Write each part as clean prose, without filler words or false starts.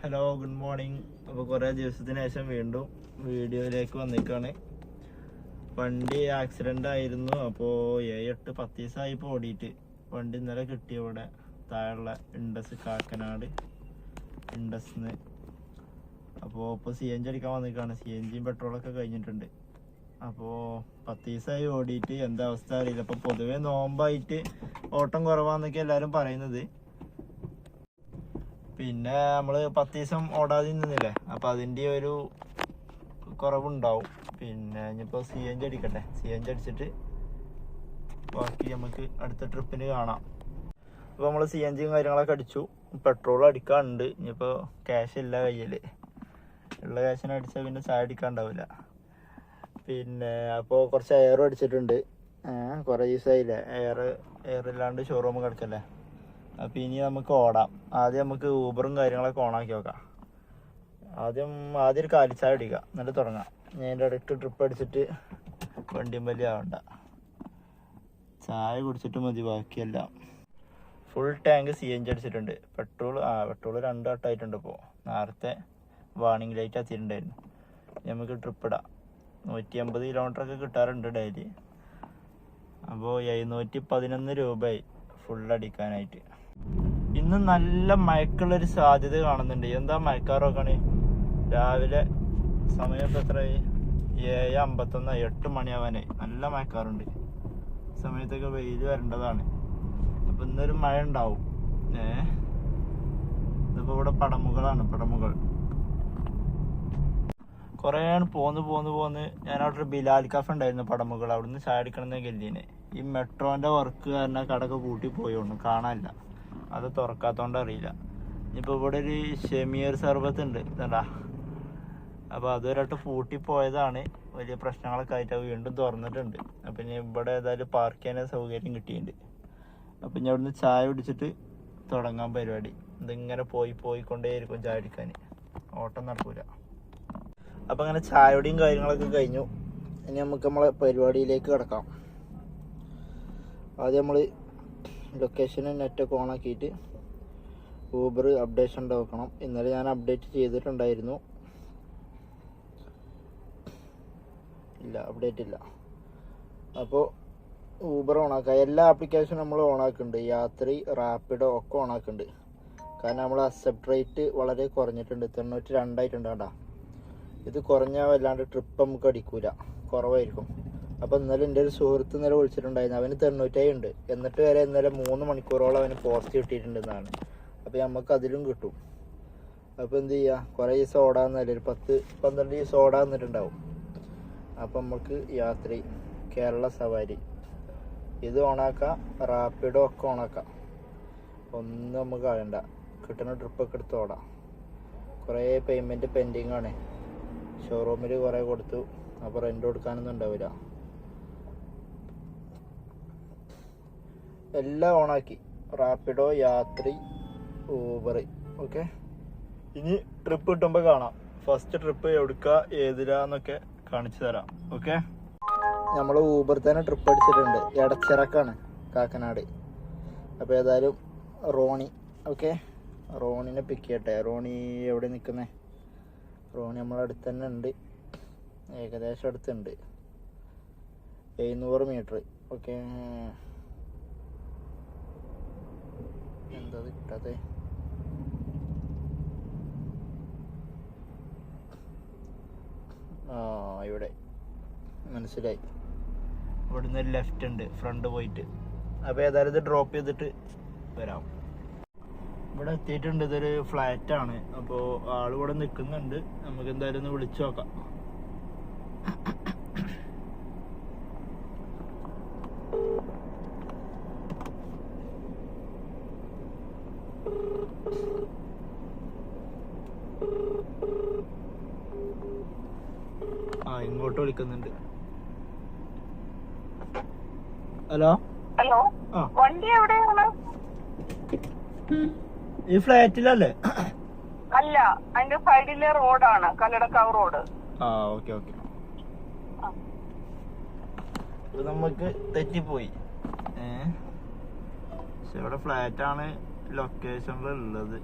Hello, good morning. അപ്പോൾ കുറേ ദിവസത്തിന് ശേഷം വീണ്ടും വീഡിയോയിലേക്ക് വന്നിരിക്കുകയാണ്. വണ്ടി ആക്സിഡൻ്റ് ആയിരുന്നു. അപ്പോൾ 7-8 ദിവസമായി ഇപ്പോൾ ഓടിയിട്ട്. വണ്ടി ഇന്നലെ കിട്ടിയ ഇവിടെ താഴെയുള്ള ഇൻഡസ്, കാക്കനാട് ഇൻഡസിന്ന്. അപ്പോൾ ഇപ്പോൾ CNG അടിക്കാൻ വന്നിരിക്കുകയാണ്. CNGയും പെട്രോളൊക്കെ കഴിഞ്ഞിട്ടുണ്ട്. അപ്പോൾ 10 ദിവസമായി ഓടിയിട്ട് എന്താ അവസ്ഥ അറിയില്ല. അപ്പോൾ പൊതുവേ നോമ്പായിട്ട് ഓട്ടം കുറവാന്നൊക്കെ എല്ലാവരും പറയുന്നത്. പിന്നെ നമ്മൾ 10 ദിവസം ഓടാതെ നിന്നില്ലേ, അപ്പോൾ അതിൻ്റെ ഒരു കുറവുണ്ടാവും. പിന്നെ ഇനിയിപ്പോൾ CNG അടിക്കട്ടെ. CNG അടിച്ചിട്ട് ബാക്കി നമുക്ക് അടുത്ത ട്രിപ്പിന് കാണാം. അപ്പോൾ നമ്മൾ CNGയും കാര്യങ്ങളൊക്കെ അടിച്ചു. പെട്രോൾ അടിക്കാനുണ്ട്. ഇനിയിപ്പോൾ ക്യാഷ് ഇല്ല കയ്യിൽ. ഉള്ള ക്യാഷിന് അടിച്ചാൽ പിന്നെ ചായ അടിക്കാനുണ്ടാവില്ല. പിന്നെ അപ്പോൾ കുറച്ച് എയറും അടിച്ചിട്ടുണ്ട്. കുറേ ദിവസമായില്ലേ എയർ ഇല്ലാണ്ട് ഷോറൂം കിടക്കല്ലേ. അപ്പോൾ ഇനി നമുക്ക് ഓടാം. ആദ്യം നമുക്ക് ഊബറും കാര്യങ്ങളൊക്കെ ഓണാക്കി നോക്കാം. ആദ്യം ഒരു കാലിച്ചായ അടിക്കുക, എന്നിട്ട് തുടങ്ങാം. ഞാൻ എൻ്റെ ഇടയ്ക്ക് ട്രിപ്പ് അടിച്ചിട്ട് വണ്ടിയും വലിയ ആവണ്ട. ചായ കുടിച്ചിട്ട് മതി ബാക്കിയെല്ലാം. ഫുൾ ടാങ്ക് CNG അടിച്ചിട്ടുണ്ട്. പെട്രോൾ 2 വട്ടമായിട്ടുണ്ട്. ഇപ്പോൾ നേരത്തെ വാർണിംഗ് ലൈറ്റ് എത്തിയിട്ടുണ്ടായിരുന്നു. നമുക്ക് ട്രിപ്പ് ഇടാം. 150 കിലോമീറ്ററൊക്കെ കിട്ടാറുണ്ട് ഡെയിലി. അപ്പോൾ 711 രൂപയായി ഫുൾ അടിക്കാനായിട്ട്. ഇന്ന് നല്ല മഴക്കുള്ളൊരു സാധ്യത കാണുന്നുണ്ട്. എന്താ മഴക്കാറൊക്കെയാണ്. രാവിലെ സമയം ഇപ്പോൾ എത്രയായി? 7:51, 8 മണിയാവാനായി. നല്ല മഴക്കാറുണ്ട്. സമയത്തൊക്കെ വെയിൽ വരേണ്ടതാണ്. അപ്പം ഇന്നൊരു മഴ ഉണ്ടാവും. ഇതിപ്പോൾ ഇവിടെ പടമുകളാണ്. കുറേ പോന്ന് ഞാനവിടെ ഒരു ബിലാൽ കഫ ഉണ്ടായിരുന്നു പടമുകൾ. അവിടുന്ന് ചായ അടിക്കണമെന്ന് കരുതിനെ. ഈ മെട്രോൻ്റെ വർക്ക് കാരണം കടക്ക് പൂട്ടി പോയോണ്ട് കാണാനില്ല. അത് തുറക്കാത്തോണ്ട് അറിയില്ല. ഇനിയിപ്പോൾ ഇവിടെ ഒരു ഷെമിയർ സർബത്ത് ഉണ്ട് ഇതാ. അപ്പോൾ അതൊരായിട്ട് പൂട്ടി പോയതാണ്. വലിയ പ്രശ്നങ്ങളൊക്കെ ആയിട്ട് വീണ്ടും തുറന്നിട്ടുണ്ട്. അപ്പം ഇനി ഇവിടെ ഏതായാലും പാർക്ക് ചെയ്യാൻ സൗകര്യം കിട്ടിയിട്ടുണ്ട്. അപ്പം ഇനി അവിടുന്ന് ചായ കുടിച്ചിട്ട് തുടങ്ങാൻ പരിപാടി. ഇതിങ്ങനെ പോയിക്കൊണ്ടേയിരിക്കും ചായ അടിക്കാൻ. ഓട്ടം നടക്കൂല. അപ്പം അങ്ങനെ ചായയുടെയും കാര്യങ്ങളൊക്കെ കഴിഞ്ഞു. ഇനി നമുക്ക് നമ്മളെ പരിപാടിയിലേക്ക് കിടക്കാം. ആദ്യം നമ്മൾ ലൊക്കേഷനും നെറ്റൊക്കെ ഓണാക്കിയിട്ട് ഊബർ അപ്ഡേഷൻ ഉണ്ടാക്കണം. ഇന്നലെ ഞാൻ അപ്ഡേറ്റ് ചെയ്തിട്ടുണ്ടായിരുന്നു. അപ്ഡേറ്റ് ഇല്ല. അപ്പോൾ ഊബർ ഓണാക്കുക. എല്ലാ ആപ്ലിക്കേഷനും നമ്മൾ ഓണാക്കുന്നുണ്ട്. യാത്രി, റാപ്പിഡോ ഒക്കെ ഓണാക്കുന്നുണ്ട്. കാരണം നമ്മൾ അക്സെപ്റ്റ് റേറ്റ് വളരെ കുറഞ്ഞിട്ടുണ്ട്. 92 ആയിട്ടുണ്ട്. കേട്ടോ, ഇത് കുറഞ്ഞാൽ വല്ലാണ്ട് ട്രിപ്പ് നമുക്ക് അടിക്കൂല, കുറവായിരിക്കും. അപ്പോൾ ഇന്നലെ എൻ്റെ ഒരു സുഹൃത്ത് ഇന്നലെ വിളിച്ചിട്ടുണ്ടായിരുന്നു. അവന് 90 ഉണ്ട്. എന്നിട്ട് വരെ ഇന്നലെ 3 മണിക്കൂറോളം അവന് പോസ്റ്റ് കിട്ടിയിട്ടുണ്ടെന്നാണ്. അപ്പോൾ നമുക്ക് അതിലും കിട്ടും. അപ്പോൾ എന്ത് ചെയ്യുക, കുറേ ദിവസം ഓടാന്നല്ലേ, ഒരു 10-12 ദിവസം ഓടാന്നിട്ടുണ്ടാവും. അപ്പം നമുക്ക് യാത്രി, കേരള സവാരി ഇത് ഓണാക്കാം. റാപ്പിഡോ ഒക്കെ ഓണാക്കാം. ഒന്നും നമുക്ക് ആകണ്ട. കിട്ടുന്ന ട്രിപ്പൊക്കെ എടുത്ത് ഓടാം. കുറേ പേയ്മെൻറ്റ് പെൻഡിങ് ആണ്. ഷോറൂമിൽ കുറേ കൊടുത്തു. അപ്പോൾ റെൻ്റ് കൊടുക്കാനൊന്നും ഉണ്ടാവില്ല. എല്ലാം ഓണാക്കി. റാപ്പിഡോ, യാത്രി, ഊബർ. ഓക്കെ, ഇനി ട്രിപ്പ് കിട്ടുമ്പോൾ കാണാം. ഫസ്റ്റ് ട്രിപ്പ് എവിടുക്കുക, ഏതിലാന്നൊക്കെ കാണിച്ചു തരാം. ഓക്കെ, നമ്മൾ ഊബർ തന്നെ ട്രിപ്പ് അടിച്ചിട്ടുണ്ട്. എടച്ചിറക്കാണ്, കാക്കനാട്. അപ്പോൾ ഏതായാലും റോണി. ഓക്കെ, റോണിനെ പിക്ക് ചെയ്യട്ടെ. റോണി എവിടെ നിൽക്കുന്നത്? റോണി നമ്മളെ അടുത്ത് തന്നെ ഉണ്ട്. ഏകദേശം അടുത്തുണ്ട്. 700 മീറ്റർ. ഓക്കെ, എന്താ കിട്ടാതെ? ഇവിടെ മനസ്സിലായി. ഇവിടുന്ന് ഒരു ലെഫ്റ്റ് ഉണ്ട്, ഫ്രണ്ട് പോയിട്ട്. അപ്പോൾ ഏതായാലും ഇത് ഡ്രോപ്പ് ചെയ്തിട്ട് വരാം. ഇവിടെ എത്തിയിട്ടുണ്ട്. ഇതൊരു ഫ്ലാറ്റാണ്. അപ്പോൾ ആളിവിടെ നിൽക്കുന്നുണ്ട്. നമുക്ക് എന്തായാലും ഒന്ന് വിളിച്ചു നോക്കാം. ഇങ്ങോട്ട് വിളിക്കുന്നുണ്ട്. ഹലോ, വണ്ടി എവിടെയാണ്? ഈ ഫ്ലാറ്റിലല്ലേ? അല്ല, അതിന്റെ സൈഡിലെ റോഡാണ്, കല്ലടക്കാവ് റോഡ്. ഓക്കെ. നമുക്ക് തെറ്റിപ്പോയി. പക്ഷെ ഇവിടെ ഫ്ലാറ്റാണ് ലൊക്കേഷനിലുള്ളത്.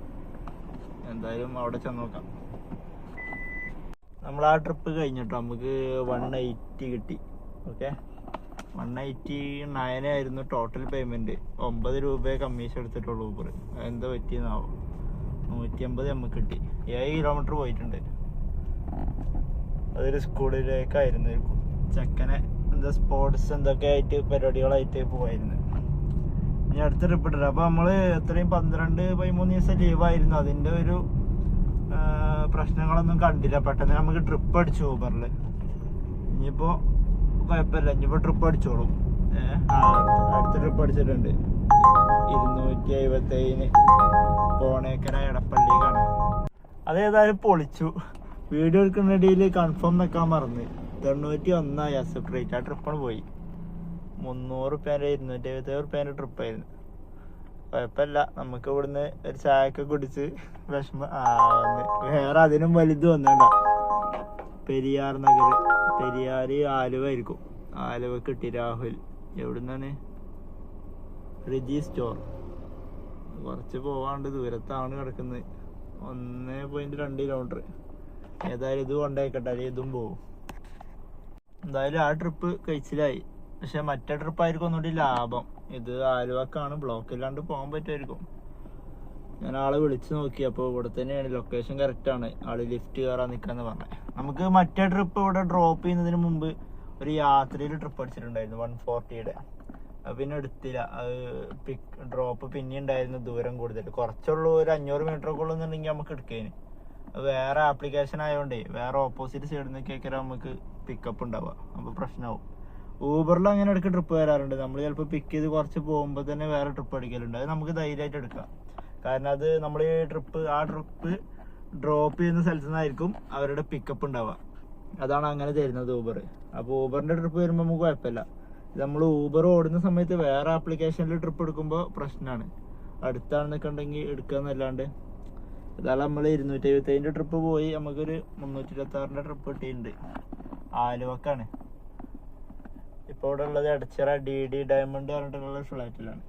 എന്തായാലും അവിടെ ചെന്ന് നോക്കാം. നമ്മൾ ആ ട്രിപ്പ് കഴിഞ്ഞിട്ടോ നമുക്ക് 180 കിട്ടി. ഓക്കെ, 189 ആയിരുന്നു ടോട്ടൽ പേയ്മെന്റ്. 9 രൂപയെ കമ്മീഷൻ എടുത്തിട്ടുള്ളൂ ഊബർ. എന്താ പറ്റിയെന്നാവും. 150 നമുക്ക് കിട്ടി. 7 കിലോമീറ്റർ പോയിട്ടുണ്ട്. അതൊരു സ്കൂളിലേക്കായിരുന്നു. ചെക്കനെ എന്താ സ്പോർട്സ് എന്തൊക്കെ ആയിട്ട് പരിപാടികളായിട്ട് പോവായിരുന്നു. ഇനി അടുത്ത ട്രിപ്പ് ഇട്ടില്ല. അപ്പോൾ നമ്മൾ എത്രയും 12-13 ദിവസം ലീവായിരുന്നു. അതിൻ്റെ ഒരു പ്രശ്നങ്ങളൊന്നും കണ്ടില്ല. പെട്ടെന്ന് നമുക്ക് ട്രിപ്പ് അടിച്ചു ഊബറിൽ. ഇനിയിപ്പോൾ കുഴപ്പമില്ല, ഇനിയിപ്പോൾ ട്രിപ്പ് അടിച്ചോളും. അടുത്ത ട്രിപ്പ് അടിച്ചിട്ടുണ്ട് 277 പോണേക്കര എടപ്പള്ളിക്കാണ്. അതേതായാലും പൊളിച്ചു. വീഡിയോ എടുക്കുന്നിടയിൽ കൺഫേം വെക്കാൻ മറന്ന് 91 അക്സെപ്റ്റ് റേറ്റ്. ആ ട്രിപ്പാണ് പോയി. 300 റുപ്യേൻ്റെ 277 റുപ്യേൻ്റെ ട്രിപ്പായിരുന്നു. കുഴപ്പമില്ല, നമുക്ക് ഇവിടുന്ന് ഒരു ചായയൊക്കെ കുടിച്ച് വേറെ അതിനും വലുത് വന്നണ്ട. പെരിയാർ നഗർ, പെരിയാർ ആലുവ ആയിരിക്കും. ആലുവ കിട്ടി. രാഹുൽ എവിടുന്നാണ്? റിജി സ്റ്റോർ. കുറച്ച് പോവാണ്ട് ദൂരത്താണ് കിടക്കുന്നത്. 1.2 കിലോമീറ്റർ. ഏതായാലും ഇത് കൊണ്ടേക്കട്ടെ, അല്ലെങ്കിൽ ഇതും പോവും. എന്തായാലും ആ ട്രിപ്പ് കഴിച്ചിലായി. പക്ഷെ മറ്റേ ട്രിപ്പായിരിക്കും ഒന്നുകൂടി ലാഭം. ഇത് ആലുവക്കാണ്, ബ്ലോക്ക് ഇല്ലാണ്ട് പോകാൻ പറ്റുമായിരിക്കും. ഞാൻ ആളെ വിളിച്ചു നോക്കി. അപ്പോൾ ഇവിടെ തന്നെയാണ്, ലൊക്കേഷൻ കറക്റ്റാണ്. ആള് ലിഫ്റ്റ് കയറാൻ നിൽക്കാന്ന് പറഞ്ഞത്. നമുക്ക് മറ്റേ ട്രിപ്പ് ഇവിടെ ഡ്രോപ്പ് ചെയ്യുന്നതിന് മുമ്പ് ഒരു യാത്രയിൽ ട്രിപ്പ് അടിച്ചിട്ടുണ്ടായിരുന്നു 140യുടെ. അത് പിന്നെ എടുത്തില്ല. അത് ഡ്രോപ്പ് പിന്നെ ഉണ്ടായിരുന്നു ദൂരം കൂടുതൽ. കുറച്ചുള്ളൂ, ഒരു 500 മീറ്ററൊക്കെ ഉള്ളൂന്നുണ്ടെങ്കിൽ നമുക്ക് എടുക്കേന്. വേറെ ആപ്ലിക്കേഷൻ ആയതുകൊണ്ടേ വേറെ ഓപ്പോസിറ്റ് സൈഡിൽ നിന്നൊക്കെ നമുക്ക് പിക്കപ്പ് ഉണ്ടാവുക. അപ്പോൾ പ്രശ്നമാവും. ഊബറിൽ അങ്ങനെ ഇടയ്ക്ക് ട്രിപ്പ് വരാറുണ്ട്. നമ്മൾ ചിലപ്പോൾ പിക്ക് ചെയ്ത് കുറച്ച് പോകുമ്പോൾ തന്നെ വേറെ ട്രിപ്പ് അടിക്കലുണ്ട്. അത് നമുക്ക് ധൈര്യമായിട്ട് എടുക്കാം. കാരണം അത് നമ്മൾ ഈ ട്രിപ്പ് ഡ്രോപ്പ് ചെയ്യുന്ന സ്ഥലത്തു നിന്നായിരിക്കും അവരുടെ പിക്കപ്പ് ഉണ്ടാവുക. അതാണ് അങ്ങനെ തരുന്നത് ഊബർ. അപ്പോൾ ഊബറിൻ്റെ ട്രിപ്പ് വരുമ്പോൾ നമുക്ക് കുഴപ്പമില്ല. നമ്മൾ ഊബർ ഓടുന്ന സമയത്ത് വേറെ ആപ്ലിക്കേഷനിൽ ട്രിപ്പ് എടുക്കുമ്പോൾ പ്രശ്നമാണ്. അടുത്താണെന്നൊക്കെ ഉണ്ടെങ്കിൽ എടുക്കുക എന്നല്ലാണ്ട്. അതാണ് നമ്മൾ 277 ട്രിപ്പ് പോയി നമുക്കൊരു 326 ട്രിപ്പ് കിട്ടിയിട്ടുണ്ട്. ആലുവക്കാണ്. ഇപ്പോൾ ഇവിടെ ഉള്ളത് എടച്ചിറ DD ഡയമണ്ട് പറഞ്ഞിട്ടുള്ള ഫ്ലാറ്റിലാണ്.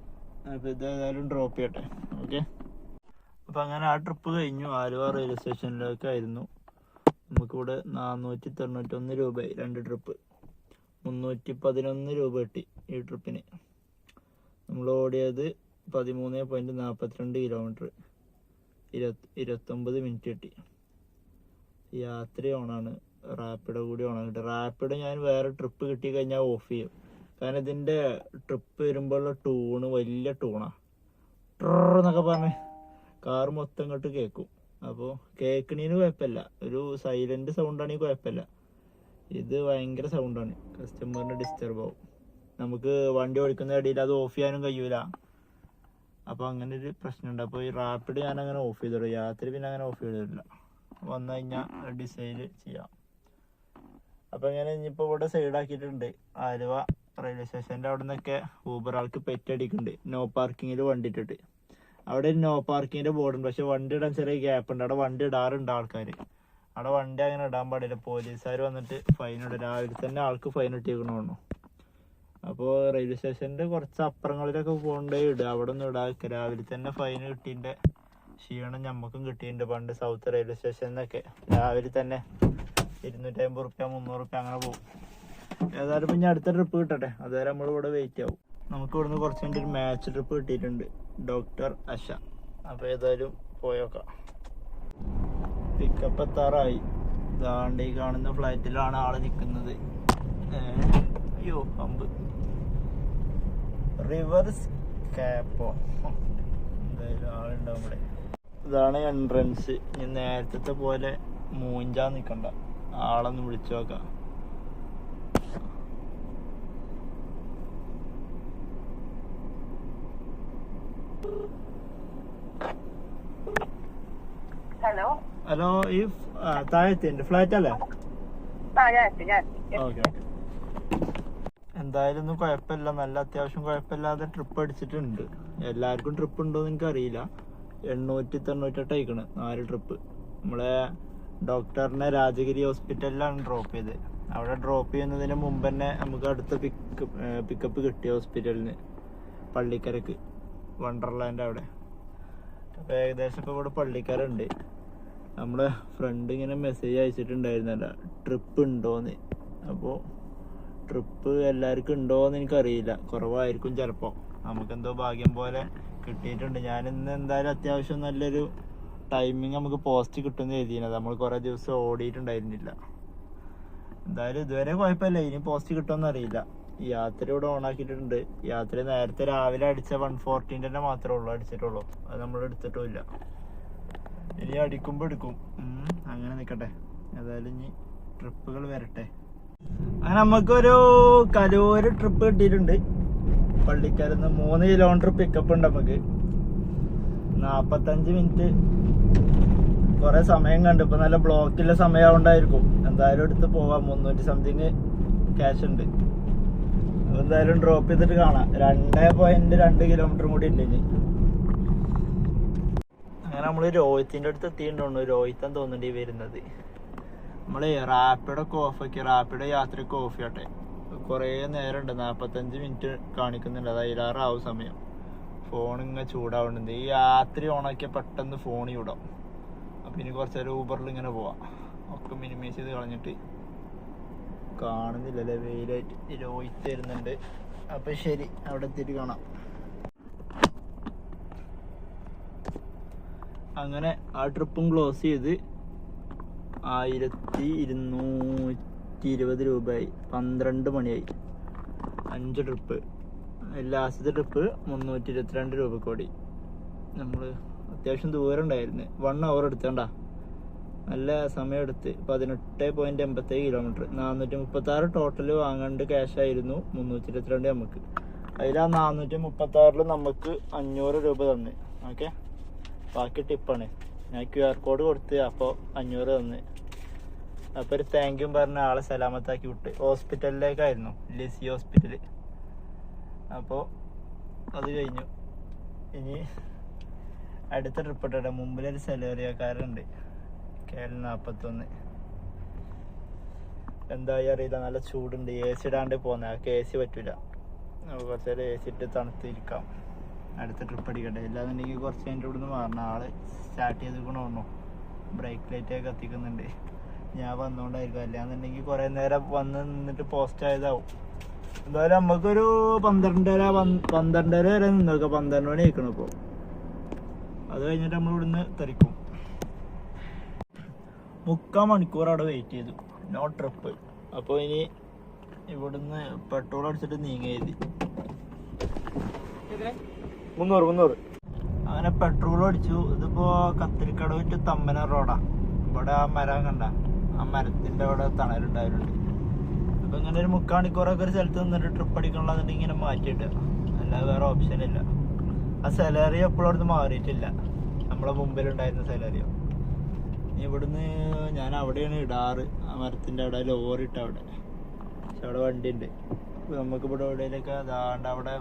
അപ്പോൾ ഇത് ഏതായാലും ഡ്രോപ്പ് ചെയ്യട്ടെ. ഓക്കെ, അപ്പോൾ അങ്ങനെ ആ ട്രിപ്പ് കഴിഞ്ഞു. ആലുവ റെയിൽവേ സ്റ്റേഷനിലേക്കായിരുന്നു. നമുക്കിവിടെ 491 രൂപയായി 2 ട്രിപ്പ്. 311 രൂപ കിട്ടി ഈ ട്രിപ്പിന്. നമ്മൾ ഓടിയത് 13.42 കിലോമീറ്റർ. 29 മിനിറ്റ് കിട്ടി. യാത്ര ഓണാണ്. റാപ്പിഡോ കൂടി ഓണാണ് കിട്ടുക. റാപ്പിഡോ ഞാൻ വേറെ ട്രിപ്പ് കിട്ടി കഴിഞ്ഞാൽ ഓഫ് ചെയ്യും. കാരണം ഇതിൻ്റെ ട്രിപ്പ് വരുമ്പോഴുള്ള ടൂണ് വലിയ ടൂണാണ്. എന്നൊക്കെ പറഞ്ഞ് കാർ മൊത്തം ഇങ്ങോട്ട് കേൾക്കും. അപ്പോൾ കേൾക്കണീന് കുഴപ്പമില്ല, ഒരു സൈലന്റ് സൗണ്ടാണെങ്കിൽ കുഴപ്പമില്ല. ഇത് ഭയങ്കര സൗണ്ടാണ്. കസ്റ്റമറിന് ഡിസ്റ്റർബ് ആവും. നമുക്ക് വണ്ടി ഓടിക്കുന്ന ഇടയിൽ അത് ഓഫ് ചെയ്യാനും കഴിയൂല. അപ്പോൾ അങ്ങനെ ഒരു പ്രശ്നമുണ്ട്. അപ്പോൾ ഈ റാപ്പിഡ് ഞാൻ അങ്ങനെ ഓഫ് ചെയ്തിടും. യാത്ര പിന്നെ അങ്ങനെ ഓഫ് ചെയ്തിട്ടില്ല. വന്നു കഴിഞ്ഞാൽ ഡിസൈഡ് ചെയ്യാം. അപ്പോൾ ഇങ്ങനെ ഇനിയിപ്പോൾ ഇവിടെ സൈഡാക്കിയിട്ടുണ്ട്. ആലുവ റെയിൽവേ സ്റ്റേഷൻ്റെ അവിടെ നിന്നൊക്കെ ഊബർ ആൾക്ക് പെറ്റടിക്കുന്നുണ്ട്. നോ പാർക്കിങ്ങിൽ വണ്ടി ഇട്ടിട്ട്. അവിടെ നോ പാർക്കിങ്ങിൻ്റെ ബോർഡുണ്ട്. പക്ഷെ വണ്ടി ഇടാൻ ചെറിയ ഗ്യാപ്പ് ഉണ്ട്. അവിടെ വണ്ടി ഇടാറുണ്ട് ആൾക്കാർ. അവിടെ വണ്ടി അങ്ങനെ ഇടാൻ പാടില്ല. പോലീസുകാർ വന്നിട്ട് ഫൈൻ ഇടും. രാവിലെ തന്നെ ആൾക്ക് ഫൈൻ ഇട്ടിരിക്കണു. അപ്പോൾ റെയിൽവേ സ്റ്റേഷൻ്റെ കുറച്ച് അപ്പുറങ്ങളിലൊക്കെ കൊണ്ടുപോയി ഇടുക. അവിടെ ഒന്നും ഇടാതെ രാവിലെ തന്നെ ഫൈൻ കിട്ടിയതിൻ്റെ ക്ഷീണം ഞമ്മക്കും കിട്ടിയിട്ടുണ്ട്. പണ്ട് സൗത്ത് റെയിൽവേ സ്റ്റേഷനിലൊക്കെ രാവിലെ തന്നെ 250 റുപ്യ 300 റുപ്യ അങ്ങനെ പോകും. ഏതായാലും പിന്നെ അടുത്ത ട്രിപ്പ് കിട്ടട്ടെ. അതുവരെ നമ്മളിവിടെ വെയിറ്റ് ആവും. നമുക്ക് ഇവിടുന്ന് കുറച്ച് കഴിഞ്ഞിട്ട് ഒരു മാച്ച് ട്രിപ്പ് കിട്ടിയിട്ടുണ്ട്. ഡോക്ടർ അശ. അപ്പോൾ ഏതായാലും പോയോക്കാം. പിക്കപ്പ് എത്താറായി. ദാണ്ട് ഈ കാണുന്ന ഫ്ലൈറ്റിലാണ് ആള് നിൽക്കുന്നത്. അയ്യോ പമ്പ്. റിവേഴ്സ് ക്യാപ്പോ എന്തായാലും ആളുണ്ടാവും ഇവിടെ. ഇതാണ് എൻട്രൻസ്. ഇനി നേരത്തെ പോലെ മൂഞ്ചാൻ നിൽക്കണ്ട. ആളൊന്ന് വിളിച്ചു നോക്കാം. ഹലോ ഹലോ, ഈ താഴത്തെ ഫ്ലാറ്റ് അല്ലേ? ഓക്കെ. എന്തായാലും ഒന്നും കുഴപ്പമില്ല. നല്ല അത്യാവശ്യം കുഴപ്പമില്ലാതെ ട്രിപ്പ് അടിച്ചിട്ടുണ്ട്. എല്ലാവർക്കും ട്രിപ്പ് ഉണ്ടോയെന്ന് എനിക്ക് അറിയില്ല. 898 അയക്കണ് 4 ട്രിപ്പ്. നമ്മളെ ഡോക്ടറിനെ രാജഗിരി ഹോസ്പിറ്റലിലാണ് ഡ്രോപ്പ് ചെയ്തത്. അവിടെ ഡ്രോപ്പ് ചെയ്യുന്നതിന് മുമ്പ് തന്നെ നമുക്ക് അടുത്ത പിക്കപ്പ് കിട്ടിയ ഹോസ്പിറ്റലിൽ നിന്ന് പള്ളിക്കരക്ക്, വണ്ടർലാൻഡ് അവിടെ. അപ്പോൾ ഏകദേശം ഇപ്പോൾ ഇവിടെ പള്ളിക്കരുണ്ട്. നമ്മുടെ ഫ്രണ്ട് ഇങ്ങനെ മെസ്സേജ് അയച്ചിട്ടുണ്ടായിരുന്നല്ല ട്രിപ്പ് ഉണ്ടോയെന്ന്. അപ്പോൾ ട്രിപ്പ് എല്ലാവർക്കും ഉണ്ടോയെന്ന് എനിക്കറിയില്ല, കുറവായിരിക്കും ചിലപ്പോൾ. നമുക്കെന്തോ ഭാഗ്യം പോലെ കിട്ടിയിട്ടുണ്ട്. ഞാനിന്ന് എന്തായാലും അത്യാവശ്യം നല്ലൊരു ടൈമിങ് നമുക്ക് പോസ്റ്റ് കിട്ടുമെന്ന് എഴുതിയത്. നമ്മൾ കുറേ ദിവസം ഓടിയിട്ടുണ്ടായിരുന്നില്ല. എന്തായാലും ഇതുവരെ കുഴപ്പമില്ല, ഇനി പോസ്റ്റ് കിട്ടുമെന്ന് അറിയില്ല. യാത്ര ഇവിടെ ഓണാക്കിയിട്ടുണ്ട്. യാത്ര നേരത്തെ രാവിലെ അടിച്ച 140 തന്നെ മാത്രമേ ഉള്ളൂ അടിച്ചിട്ടുള്ളൂ, അത് നമ്മൾ എടുത്തിട്ടുമില്ല. ഇനി അടിക്കുമ്പോൾ എടുക്കും. അങ്ങനെ നിൽക്കട്ടെ, ഏതായാലും ഇനി ട്രിപ്പുകൾ വരട്ടെ. അങ്ങനെ നമുക്കൊരു കലൂർ ട്രിപ്പ് കിട്ടിയിട്ടുണ്ട്. പള്ളിക്കരന്ന് 3 കിലോമീറ്റർ പിക്കപ്പ് ഉണ്ട് നമുക്ക്. 45 മിനിറ്റ് കുറെ സമയം കണ്ടു. ഇപ്പൊ നല്ല ബ്ലോക്കിലെ സമയമാവണ്ടായിരിക്കും. എന്തായാലും എടുത്ത് പോവാം. 300 സംതിങ് ക്യാഷ് ഉണ്ട്. എന്തായാലും ഡ്രോപ്പ് ചെയ്തിട്ട് കാണാം. 2.2 കിലോമീറ്റർ കൂടി ഉണ്ട് ഇനി. അങ്ങനെ നമ്മള് രോഹിത്തിന്റെ അടുത്ത് എത്തിയിട്ടുണ്ടോ. രോഹിത്തൻ തോന്നുന്നുണ്ട് ഈ വരുന്നത്. നമ്മള് റാപ്പിഡൊക്കെ ഓഫാക്കി, റാപ്പിഡ് യാത്രയൊക്കെ ഓഫ് ചെയ്യട്ടെ. കുറേ നേരം ഉണ്ട്, 45 മിനിറ്റ് കാണിക്കുന്നുണ്ട്. അത് അതിലാറാവും സമയം. ഫോണിങ്ങനെ ചൂടാവുന്നുണ്ട്. ഈ രാത്രി ഓണാക്കിയ പെട്ടെന്ന് ഫോൺ ചൂടാവും. അപ്പം ഇനി കുറച്ച് നേരം ഊബറിൽ ഇങ്ങനെ പോവാം. ഒക്കെ മിനിമൈസ് ചെയ്ത് കളഞ്ഞിട്ട് കാണുന്നില്ലല്ലേ, വെയിലായിട്ട്. രോഹിത്ത് വരുന്നുണ്ട്. അപ്പം ശരി, അവിടെ എത്തിയിട്ട് കാണാം. അങ്ങനെ ആ ട്രിപ്പും ക്ലോസ് ചെയ്ത് 1220 രൂപയായി. 12 മണിയായി. 5 ട്രിപ്പ്. ലാസ്റ്റത്തെ ട്രിപ്പ് 322 രൂപ കൂടി. നമ്മൾ അത്യാവശ്യം ദൂരം ഉണ്ടായിരുന്നു. 1 അവർ എടുത്തണ്ട, നല്ല സമയം എടുത്ത്. 18.87 കിലോമീറ്റർ. 436 ടോട്ടൽ വാങ്ങേണ്ട ക്യാഷ് ആയിരുന്നു. 322 നമുക്ക്. അതിൽ ആ 436 നമുക്ക് 500 രൂപ തന്ന്. ഓക്കെ, ബാക്കി ടിപ്പാണ്. ഞാൻ QR കോഡ് കൊടുത്ത്, അപ്പോൾ 500 തന്ന്. അപ്പോൾ ഒരു താങ്ക് യു പറഞ്ഞ ആളെ സലാമത്താക്കി വിട്ട്. ഹോസ്പിറ്റലിലേക്കായിരുന്നു, ലിസി ഹോസ്പിറ്റൽ. അപ്പോൾ അത് കഴിഞ്ഞു. ഇനി അടുത്ത ട്രിപ്പ് ഇട്ടെ. മുമ്പിലൊരു സെലേറിയക്കാരുണ്ട്, KL 41. എന്തായി അറിയില്ല, നല്ല ചൂടുണ്ട്. AC ഇടാണ്ട് പോകുന്നത്. ആ AC പറ്റൂല. കുറച്ച് നേരം AC ഇട്ട് തണുത്തിരിക്കാം. അടുത്ത ട്രിപ്പ് അടിക്കട്ടെ. ഇല്ലാന്നുണ്ടെങ്കിൽ കുറച്ച് കഴിഞ്ഞിട്ട് ഇവിടുന്ന് മാറണം. ആള് സ്റ്റാർട്ട് ചെയ്തിരിക്കണോ, ബ്രേക്ക് ലൈറ്റൊക്കെ കത്തിക്കുന്നുണ്ട്. ഞാൻ വന്നുകൊണ്ടായിരിക്കും. അല്ലാന്നുണ്ടെങ്കിൽ കുറേ നേരം വന്ന് നിന്നിട്ട് പോസ്റ്റ് ആയതാവും. എന്തായാലും നമുക്കൊരു 12:30 വരെ നിന്നേക്കാം. 12 മണി ആയിക്കണം ഇപ്പോൾ. അത് കഴിഞ്ഞിട്ട് നമ്മൾ ഇവിടുന്ന് തെറിക്കും. 3/4 മണിക്കൂർ അവിടെ വെയിറ്റ് ചെയ്തു. No trip. അപ്പോൾ ഇനി ഇവിടുന്ന് പെട്രോൾ അടിച്ചിട്ട് നീങ്ങിയത് 300. അങ്ങനെ പെട്രോൾ അടിച്ചു. ഇതിപ്പോ കത്തിരിക്കടവ് ടു തമ്മന റോഡാണ്. ഇവിടെ ആ മരം കണ്ട, ആ മരത്തിന്റെ അവിടെ തണലുണ്ടായിട്ടുണ്ട്. അപ്പൊ ഇങ്ങനെ ഒരു 3/4 മണിക്കൂറൊക്കെ ഒരു സ്ഥലത്ത് നിന്നിട്ട് ട്രിപ്പ് അടിക്കണമെന്നുണ്ടെങ്കിൽ ഇങ്ങനെ മാറ്റിയിട്ട്, അല്ലാതെ വേറെ ഓപ്ഷൻ ഇല്ല. ആ സെലേറിയോ എപ്പോഴും അവിടുന്ന് മാറിയിട്ടില്ല, നമ്മളെ മുമ്പിലുണ്ടായിരുന്ന സെലേറിയോ. ഇവിടുന്ന് ഞാൻ അവിടെയാണ് ഇടാറ്, ആ മരത്തിന്റെ അവിടെ ലോറി ഇട്ട് അവിടെ. പക്ഷെ അവിടെ വണ്ടി ഉണ്ട്. നമുക്ക് ഇവിടെ എവിടെയൊക്കെ അതാണ്ട് അവിടെ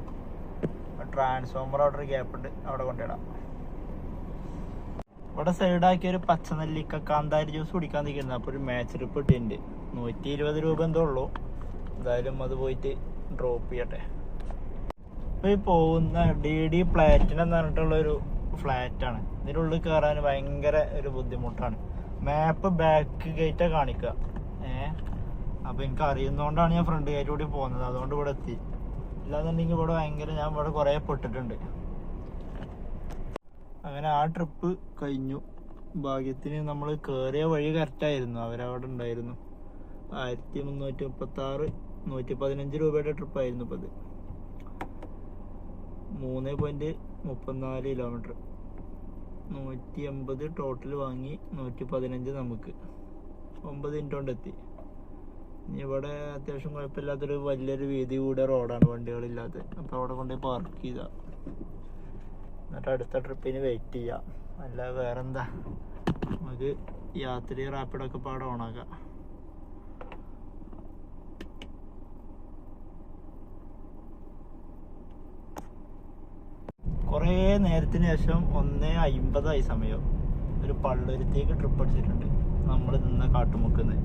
ട്രാൻസ്ഫോമർ അവിടെ ഒരു ഗ്യാപ്പ് ഉണ്ട്, അവിടെ കൊണ്ടിടാം. ഇവിടെ സൈഡാക്കി ഒരു പച്ചനെല്ലിക്ക കാന്താരി ജ്യൂസ് കുടിക്കാൻ നിൽക്കുന്നത്. അപ്പോൾ ഒരു മാച്ച് ട്രിപ്പ് ഇട്ടിട്ടുണ്ട്. 120 രൂപ എന്തോ ഉള്ളൂ. എന്തായാലും അത് പോയിട്ട് ഡ്രോപ്പ് ചെയ്യട്ടെ. ഇപ്പോൾ ഈ പോകുന്ന DD പ്ലാറ്റിനം എന്ന് പറഞ്ഞിട്ടുള്ളൊരു ഫ്ലാറ്റാണ്. ഇതിൻ്റെ ഉള്ളിൽ കയറാൻ ഭയങ്കര ഒരു ബുദ്ധിമുട്ടാണ്. മാപ്പ് ബാക്ക് ഗേറ്റാണ് കാണിക്കുക. അപ്പോൾ എനിക്ക് അറിയുന്നതുകൊണ്ടാണ് ഞാൻ ഫ്രണ്ട് ഗേറ്റ് കൂടി പോകുന്നത്. അതുകൊണ്ട് ഇവിടെ എത്തി. ഇല്ലാന്നുണ്ടെങ്കിൽ ഇവിടെ ഭയങ്കര, ഞാൻ ഇവിടെ കുറേ പെട്ടിട്ടുണ്ട്. അങ്ങനെ ആ ട്രിപ്പ് കഴിഞ്ഞു. ഭാഗ്യത്തിന് നമ്മൾ കയറിയ വഴി കറക്റ്റായിരുന്നു, അവരവിടെ ഉണ്ടായിരുന്നു. 1336 115 രൂപയുടെ ട്രിപ്പായിരുന്നു ഇപ്പോൾ. അത് 3.34 കിലോമീറ്റർ. 180 ടോട്ടൽ വാങ്ങി. 115 നമുക്ക്. 9 മിനിറ്റ് കൊണ്ട് എത്തി. ഇനി ഇവിടെ അത്യാവശ്യം കുഴപ്പമില്ലാത്തൊരു വലിയൊരു വീതി കൂടിയ റോഡാണ്, വണ്ടികളില്ലാത്ത. അപ്പോൾ അവിടെ കൊണ്ടുപോയി പാർക്ക് ചെയ്താ, എന്നിട്ട് അടുത്ത ട്രിപ്പിന് വെയിറ്റ് ചെയ്യാം. അല്ല വേറെന്താ, നമുക്ക് യാത്ര റാപ്പിഡൊക്കെ പാടെ ഓണാക്കാം. കുറേ നേരത്തിന് ശേഷം 1:50 സമയം ഒരു പള്ളുരുത്തേക്ക് ട്രിപ്പ് അടിച്ചിട്ടുണ്ട് നമ്മൾ നിന്ന കാട്ടുമുക്കുന്ന്.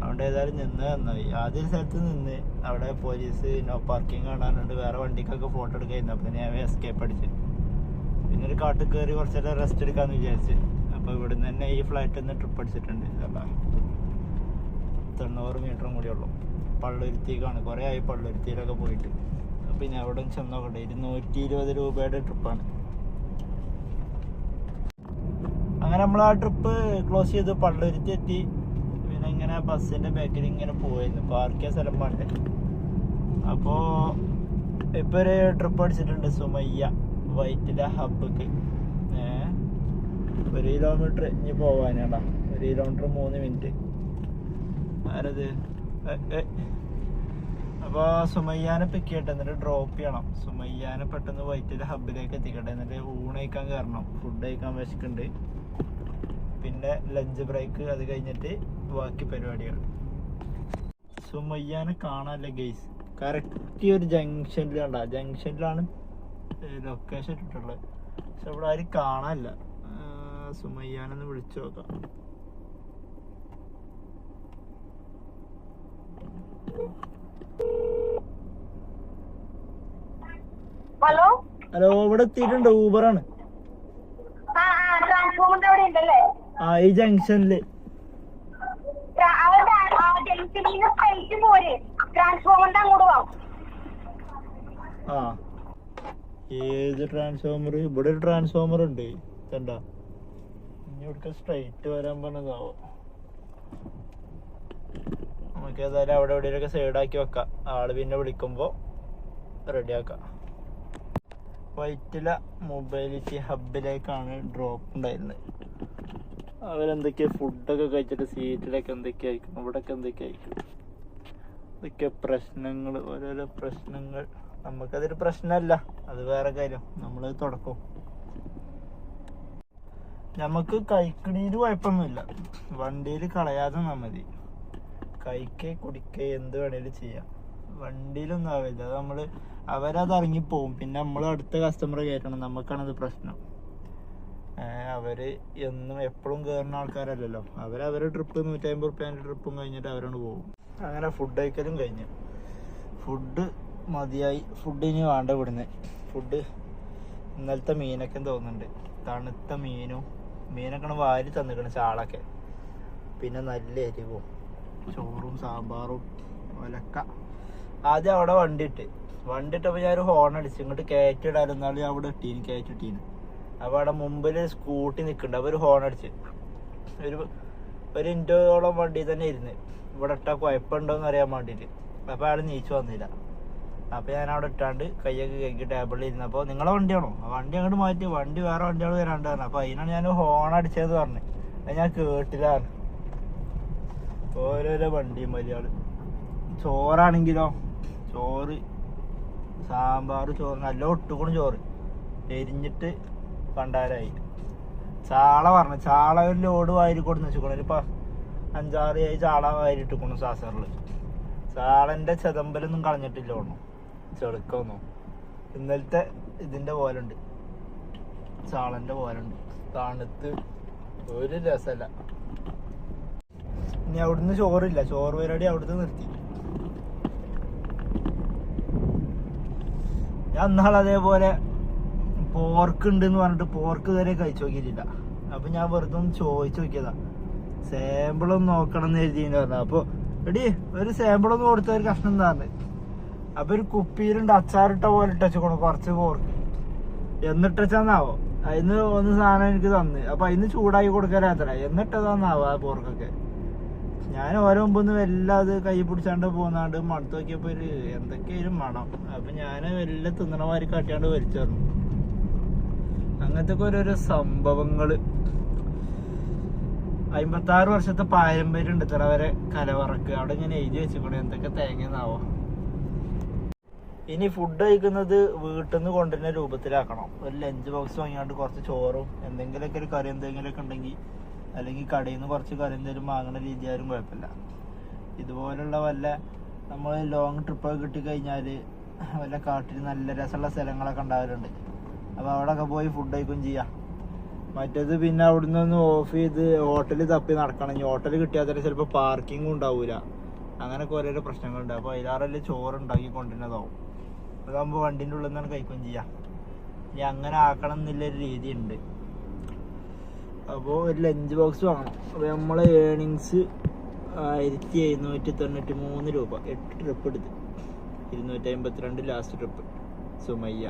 അവിടെ ഏതായാലും നിന്ന് നന്നായി. ആദ്യ സ്ഥലത്ത് നിന്ന് അവിടെ പോലീസ് നോ പാർക്കിംഗ് കാണാനുണ്ട്, വേറെ വണ്ടിക്കൊക്കെ ഫോട്ടോ എടുക്കായിരുന്നു. അപ്പം ഞാൻ എസ്കേപ്പ് അടിച്ച് പിന്നെ ഒരു കാട്ടിൽ കയറി കുറച്ച് നേരം റെസ്റ്റ് എടുക്കാമെന്ന് വിചാരിച്ച്. അപ്പോൾ അപ്പോൾ ഇവിടുന്ന് തന്നെ ഈ ഫ്ലൈറ്റിൽ നിന്ന് ട്രിപ്പ് അടിച്ചിട്ടുണ്ട്. അല്ല 90 മീറ്ററും കൂടി ഉള്ളൂ. പള്ളുരുത്തിക്കാണ്. കുറേ ആയി പള്ളുരുത്തിയിലൊക്കെ പോയിട്ട്. പിന്നെ അവിടെ ചെന്ന് നോക്കട്ടെ. 220 രൂപയുടെ ട്രിപ്പാണ്. അങ്ങനെ നമ്മൾ ആ ട്രിപ്പ് ക്ലോസ് ചെയ്ത് പള്ളുരുത്തി എത്തി. പിന്നെ ഇങ്ങനെ ബസ്സിൻ്റെ ബാക്കിൽ ഇങ്ങനെ പോയിരുന്നു. പാർക്ക് ചെയ്യാൻ സ്ഥലം വേണ്ടേ. അപ്പോൾ ഇപ്പോൾ ഒരു ട്രിപ്പ് അടിച്ചിട്ടുണ്ട് സുമയ്യ വൈറ്റില ഹബ്ബക്ക്. 1 കിലോമീറ്റർ ഇനി പോവാനാടാ. 1 കിലോമീറ്റർ 3 മിനിറ്റ്. ആരത്? അപ്പോൾ സുമയ്യാനെ പിക്ക് ചെയ്യട്ടെ, എന്നിട്ട് ഡ്രോപ്പ് ചെയ്യണം. സുമയ്യാനെ പെട്ടെന്ന് വൈറ്റില ഹബ്ബിലേക്ക് എത്തിക്കട്ടെ, എന്നിട്ട് ഊണ് കഴിക്കാൻ കയറണം. ഫുഡ് കഴിക്കാൻ വിശക്കുന്നുണ്ട്. പിന്നെ ലഞ്ച് ബ്രേക്ക്, അത് കഴിഞ്ഞിട്ട് ബാക്കി പരിപാടികൾ. സുമയ്യാനെ കാണാനല്ലേ ഗെയ്സ്. കറക്റ്റ് ഒരു ജംഗ്ഷനിലാണ്. ജംഗ്ഷനിലാണ് ലൊക്കേഷൻ ഇട്ടിട്ടുള്ളത്. പക്ഷെ അവിടെ ആരും കാണാനില്ല. സുമയ്യാനൊന്ന് വിളിച്ചു നോക്കാം. ഹലോ ഹലോ, ഇവിടെ എത്തിയിട്ടുണ്ട്. ഊബറാണ്. ആ ഈ ജംഗ്ഷനില്. ആ ഏത് ട്രാൻസ്ഫോമർ? ഇവിടെ ഒരു ട്രാൻസ്ഫോമർ ഉണ്ട്. കണ്ടാ? ഇനി ഇവിടുത്തെ സ്ട്രൈറ്റ് വരാൻ പറഞ്ഞതാവോ. നമുക്ക് ഏതായാലും അവിടെ എവിടെയൊക്കെ സൈഡാക്കി വെക്കാം. ആള് പിന്നെ വിളിക്കുമ്പോ റെഡിയാക്കാം. വൈറ്റില മൊബൈലിറ്റി ഹബിലേക്കാണ് ഡ്രോപ്പ് ഉണ്ടായിരുന്നത്. അവരെന്തൊക്കെയാ ഫുഡൊക്കെ കഴിച്ചിട്ട് സീറ്റിലൊക്കെ എന്തൊക്കെയാ അയക്കും, ഇവിടെയൊക്കെ എന്തൊക്കെയാ അയക്കും. ഇതൊക്കെ പ്രശ്നങ്ങൾ, ഓരോരോ പ്രശ്നങ്ങൾ. നമുക്കതൊരു പ്രശ്നമല്ല, അത് വേറെ കാര്യം. നമ്മൾ തുടക്കും. നമുക്ക് കൈക്കിടിയിൽ കുഴപ്പമൊന്നുമില്ല. വണ്ടിയിൽ കളയാതെ മതി. കഴിക്കേ കുടിക്കേ എന്ത് വേണേലും ചെയ്യാം. വണ്ടിയിലൊന്നും ആവില്ല. അത് നമ്മൾ അവരത് ഇറങ്ങിപ്പോവും. പിന്നെ നമ്മൾ അടുത്ത കസ്റ്റമറെ കയറ്റണം. നമുക്കാണത് പ്രശ്നം. അവര് എന്നും എപ്പോഴും കയറുന്ന ആൾക്കാരല്ലല്ലോ. അവരവരെ ട്രിപ്പ് 150 റുപ്യേൻ്റെ ട്രിപ്പും കഴിഞ്ഞിട്ട് അവരോട് പോകും. അങ്ങനെ ഫുഡ് കഴിക്കലും കഴിഞ്ഞു. ഫുഡ് മതിയായി. ഫുഡ് ഇനി വേണ്ട ഇവിടുന്ന്. ഫുഡ് ഇന്നലത്തെ മീനൊക്കെ തോന്നുന്നുണ്ട്. തണുത്ത മീനൊക്കെ വാരി തന്നിക്കണം. ചാളൊക്കെ. പിന്നെ നല്ല എരിവും ചോറും സാമ്പാറും ഒലക്ക. ആദ്യം അവിടെ വണ്ടിയിട്ടപ്പോൾ ഞാനൊരു ഹോൺ അടിച്ചു. ഇങ്ങോട്ട് കയറ്റിടാനും. എന്നാലും ഞാൻ അവിടെ കയറ്റിട്ടീന്. അപ്പോൾ അവിടെ മുമ്പിൽ സ്കൂട്ടി നിൽക്കുന്നുണ്ട്. അപ്പോൾ ഒരു ഹോൺ അടിച്ച് ഒരു ഇൻറ്റോളം വണ്ടി തന്നെ ഇരുന്ന്. ഇവിടെ ഇട്ടാൽ കുഴപ്പമുണ്ടോയെന്ന് അറിയാൻ വേണ്ടിയിട്ട്. അപ്പോൾ അയാൾ നീച്ചു വന്നില്ല. അപ്പോൾ ഞാൻ അവിടെ ഇട്ടാണ്ട് കൈയൊക്കെ കൈക്ക് ടേബിളിൽ ഇരുന്നപ്പോൾ നിങ്ങളെ വണ്ടിയാണോ? ആ വണ്ടി അങ്ങോട്ട് മാറ്റി. വണ്ടി വേറെ വണ്ടികൾ വരാണ്ട് പറഞ്ഞു. അപ്പോൾ അതിനാണ് ഞാൻ ഹോൺ അടിച്ചതെന്ന് പറഞ്ഞു. അത് ഞാൻ കേട്ടില്ല. ഓരോരോ വണ്ടിയും വലിയ ആള്. ചോറാണെങ്കിലോ ചോറ് സാമ്പാർ ചോറ് നല്ല ഒട്ടുകൂടും. ചോറ് എരിഞ്ഞിട്ട് പണ്ടാരായി. ചാള ഒരു ലോഡ് വാരി കൊടുന്ന് വെച്ചിക്കണു. ഇപ്പം 5-6 ചാള വാരി ഇട്ടിക്കണു സാസറിൽ. ചാളന്റെ ചെതമ്പലൊന്നും കളഞ്ഞിട്ടില്ല. ഒന്നും ചെളുക്കൊന്നും. ഇന്നലത്തെ ഇതിന്റെ പോലുണ്ട്. ചാളന്റെ പോലുണ്ട്. തണുത്ത് ഒരു രസമല്ല. ഇനി അവിടുന്ന് ചോറില്ല. ചോറ് പരിപാടി അവിടുന്ന് നിർത്തി. ഞാൻ അന്നാൾ അതേപോലെ പോർക്ക് ഉണ്ടെന്ന് പറഞ്ഞിട്ട് പോർക്ക് ഇതുവരെ കഴിച്ചു നോക്കിയിട്ടില്ല. അപ്പൊ ഞാൻ വെറുതെ ഒന്ന് ചോദിച്ചു നോക്കിയതാ. സാമ്പിളൊന്ന് നോക്കണം എന്ന് എഴുതിയെന്ന് പറഞ്ഞു. അപ്പൊ എടി ഒരു സാമ്പിളൊന്ന് കൊടുത്ത ഒരു കഷ്ണം എന്താണ്. അപ്പൊ ഒരു കുപ്പിയിലുണ്ട് അച്ചാറിട്ട പോലെ ഇട്ടു കുറച്ച് പോർക്ക്. എന്നിട്ടാവോ അതിന് ഒന്ന് സാധനം എനിക്ക് തന്ന്. അപ്പൊ അതിന് ചൂടാക്കി കൊടുക്കാനത്ര എന്നിട്ടതാന്നാവോ ആ പോർക്കൊക്കെ. ഞാൻ ഓരോ മുമ്പൊന്ന് വല്ല അത് കൈ പിടിച്ചാണ്ട് പോന്നാണ്ട് മണത്ത് നോക്കിയപ്പോ ഒരു എന്തൊക്കെയായാലും മണം. അപ്പൊ ഞാൻ വല്ല തിന്നണമാതിരി കാട്ടിയാണ്ട് വലിച്ചേർന്നു. അങ്ങനത്തെ ഓരോരോ സംഭവങ്ങള്. 56 വർഷത്തെ പാരമ്പര്യം ഉണ്ട് ഇത്ര വരെ കലവറക്ക്. അവിടെ ഇങ്ങനെ എഴുതി വെച്ചിക്കണേ എന്തൊക്കെ തേങ്ങന്നാവോ. ഇനി ഫുഡ് കഴിക്കുന്നത് വീട്ടിൽ നിന്ന് കൊണ്ടുവരുന്ന രൂപത്തിലാക്കണം. ഒരു ലഞ്ച് ബോക്സ് വാങ്ങിയാണ്ട് കുറച്ച് ചോറും എന്തെങ്കിലുമൊക്കെ ഒരു കറി എന്തെങ്കിലുമൊക്കെ ഉണ്ടെങ്കിൽ, അല്ലെങ്കിൽ കടയിൽ നിന്ന് കുറച്ച് കറി എന്തെങ്കിലും വാങ്ങണ രീതിയായാലും കുഴപ്പമില്ല. ഇതുപോലുള്ള വല്ല നമ്മൾ ലോങ് ട്രിപ്പൊക്കെ കിട്ടിക്കഴിഞ്ഞാൽ വല്ല കാട്ടിൽ നല്ല രസമുള്ള സ്ഥലങ്ങളൊക്കെ ഉണ്ടാവലുണ്ട്. അപ്പോൾ അവിടെയൊക്കെ പോയി ഫുഡ് കഴിക്കുകയും ചെയ്യാം. മറ്റേത് പിന്നെ അവിടുന്ന് ഒന്ന് ഓഫ് ചെയ്ത് ഹോട്ടലിൽ തപ്പി നടക്കണം. ഇനി ഹോട്ടൽ കിട്ടിയാൽ തന്നെ ചിലപ്പോൾ പാർക്കിങ്ങും ഉണ്ടാവില്ല. അങ്ങനെയൊക്കെ ഓരോരോ പ്രശ്നങ്ങളുണ്ട്. അപ്പോൾ അതിലാറല്ലേ ചോറുണ്ടാക്കി കൊണ്ടുവരുന്നതാവും. അതാകുമ്പോൾ വണ്ടീൻ്റെ ഉള്ളിൽ നിന്നാണ് കഴിക്കുകയും ചെയ്യാം. ഇനി അങ്ങനെ ആക്കണം എന്നുള്ളൊരു രീതിയുണ്ട്. അപ്പോൾ ഒരു ലഞ്ച് ബോക്സ് വാങ്ങണം. അപ്പോൾ നമ്മളെ ഏണിങ്സ് 1793 രൂപ. 8 ട്രിപ്പ് എടുത്ത് 252 ലാസ്റ്റ് ട്രിപ്പ് സുമയ്യ.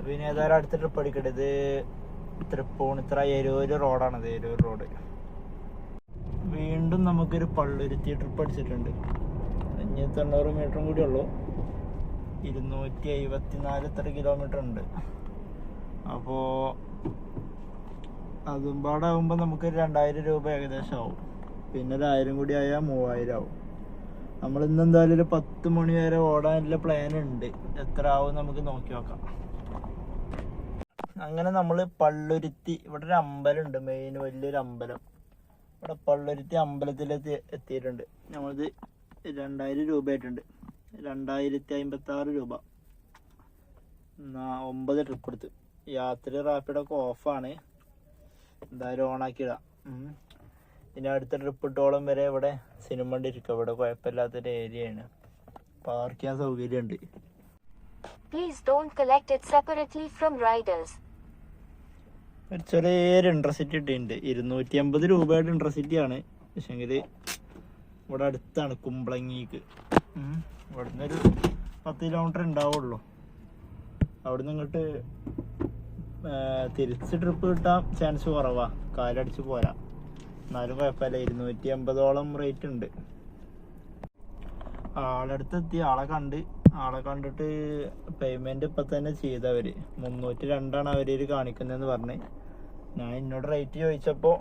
പിന്നെ ഏതായാലും അടുത്ത ട്രിപ്പ് അടിക്കട്ടെ. ഇത് തൃപ്പൂണിത്തറ എരൂര് റോഡാണത്, എരൂർ റോഡ്. വീണ്ടും നമുക്കൊരു പള്ളുരുത്തി ട്രിപ്പ് അടിച്ചിട്ടുണ്ട്. 590 മീറ്ററും കൂടി ഉള്ളൂ. 254 കിലോമീറ്റർ ഉണ്ട്. അപ്പോൾ അതും പാടാകുമ്പോൾ നമുക്ക് 2000 രൂപ ഏകദേശം ആവും. പിന്നെ 1000 കൂടി ആയാൽ 3000 ആവും. നമ്മൾ ഇന്ന് എന്തായാലും ഒരു 10 മണി വരെ ഓടാനുള്ള പ്ലാൻ ഉണ്ട്. എത്ര ആവും നമുക്ക് നോക്കി നോക്കാം. അങ്ങനെ നമ്മൾ പള്ളുരുത്തി, ഇവിടെ ഒരു അമ്പലം ഉണ്ട്, മെയിൻ വലിയൊരു അമ്പലം. ഇവിടെ പള്ളുരുത്തി അമ്പലത്തിലെത്തി എത്തിയിട്ടുണ്ട്. നമ്മളിത് 2000 രൂപ ആയിട്ടുണ്ട്. 2056 രൂപ. 9 ട്രിപ്പ് എടുത്ത്. യാത്ര റാപ്പിഡൊക്കെ ഓഫാണ്. എന്തായാലും ഓണാക്കിയിടാം. ഇനി അടുത്ത ട്രിപ്പ് ഇട്ടോളം വരെ ഇവിടെ സിനിമ കണ്ടിരിക്കുക. ഇവിടെ കുഴപ്പമില്ലാത്തൊരു ഏരിയയാണ്, പാർക്ക് ചെയ്യാൻ സൗകര്യമുണ്ട്. Please don't collect it separately from riders. ഒരു ചെറിയൊരു ഇൻട്രസിറ്റി ഇട്ടിട്ടുണ്ട്. 250 രൂപയുടെ ഇൻട്രസിറ്റി ആണ്. പക്ഷെങ്കിൽ ഇവിടെ അടുത്താണ്, കുമ്പളങ്ങിക്ക്. ഇവിടെ നിന്നൊരു 10 കിലോമീറ്റർ ഉണ്ടാവുള്ളൂ. അവിടെ നിന്ന് ഇങ്ങോട്ട് തിരിച്ച് ട്രിപ്പ് കിട്ടാൻ ചാൻസ് കുറവാ, കാലടിച്ച് പോരാ. എന്നാലും കുഴപ്പമില്ല. 250ഓളം റേറ്റ് ഉണ്ട്. ആളടുത്തെത്തി, ആളെ കണ്ടിട്ട് പേയ്മെന്റ് ഇപ്പൊ തന്നെ ചെയ്തവര് 302 അവര് കാണിക്കുന്നതെന്ന് പറഞ്ഞ്. ഞാൻ എന്നോട് റേറ്റ് ചോദിച്ചപ്പോൾ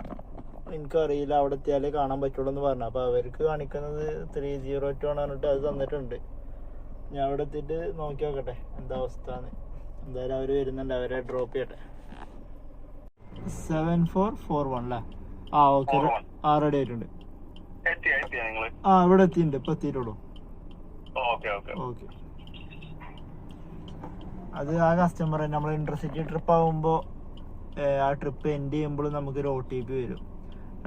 എനിക്കറിയില്ല, അവിടെ എത്തിയാലേ കാണാൻ പറ്റുള്ളൂ എന്ന് പറഞ്ഞു. അപ്പോൾ അവർക്ക് കാണിക്കുന്നത് 302 ആണ് പറഞ്ഞിട്ട് അത് തന്നിട്ടുണ്ട്. ഞാൻ അവിടെ എത്തിയിട്ട് നോക്കി നോക്കട്ടെ എന്താ അവസ്ഥ. എന്തായാലും അവർ വരുന്നുണ്ട്, അവരെ ഡ്രോപ്പ് ചെയ്യട്ടെ. 7441 അല്ലേ? ആ ഓക്കെ, റെഡി ആയിട്ടുണ്ട്. ഇവിടെ എത്തിയിട്ടുണ്ട്, ഇപ്പൊ എത്തിയിട്ടുള്ളൂ. ഓക്കെ. അത് ആ കസ്റ്റമർ നമ്മൾ ഇന്റർസിറ്റി ട്രിപ്പ് ആകുമ്പോൾ ആ ട്രിപ്പ് എൻഡ് ചെയ്യുമ്പോൾ നമുക്കൊരു OTP വരും.